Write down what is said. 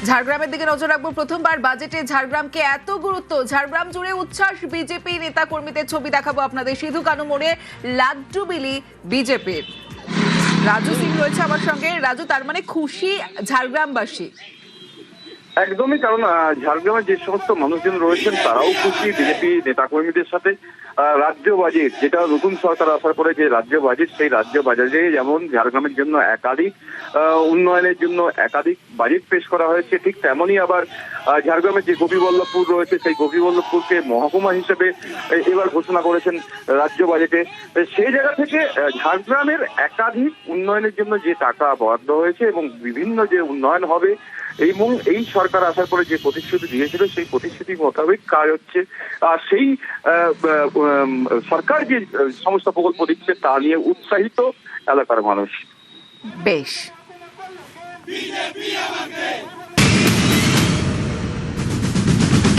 ঝাড়গ্রামের দিকে নজর রাখবো। প্রথমবার বাজেটে ঝাড়গ্রামকে এত গুরুত্ব, ঝাড়গ্রাম জুড়ে উচ্ছ্বাস। বিজেপি নেতা কর্মীদের ছবি দেখাবো আপনাদের। সিধু কানু মোড়ে লাড্ডু বিলি বিজেপির। রাজু সিং রয়েছে আমার সঙ্গে। রাজু, তার মানে খুশি ঝাড়গ্রামবাসী? একদমই, কারণ ঝাড়গ্রামের যে সমস্ত মানুষজন রয়েছেন তারাও খুশি বিজেপি নেতাকর্মীদের সাথে। রাজ্য বাজেট, যেটা নতুন সরকার আসার পরে যে রাজ্য বাজেট, সেই রাজ্য বাজেটে যেমন ঝাড়গ্রামের জন্য একাধিক উন্নয়নের জন্য একাধিক বাজেট পেশ করা হয়েছে, ঠিক তেমনই আবার ঝাড়গ্রামের যে গোপীবল্লভপুর রয়েছে সেই গোপীবল্লভপুরকে মহকুমা হিসেবে এবার ঘোষণা করেছেন রাজ্য বাজেটে। সেই জায়গা থেকে ঝাড়গ্রামের একাধিক উন্নয়নের জন্য যে টাকা বরাদ্দ হয়েছে এবং বিভিন্ন যে উন্নয়ন হবে এবং এই সরকার আসার পরে যে প্রতিশ্রুতি দিয়েছিল সেই প্রতিশ্রুতি মোতাবেক কাজ হচ্ছে। আর সেই সরকার যে সমস্ত প্রকল্প দিচ্ছে তা নিয়ে উৎসাহিত এলাকার মানুষ। বেশ।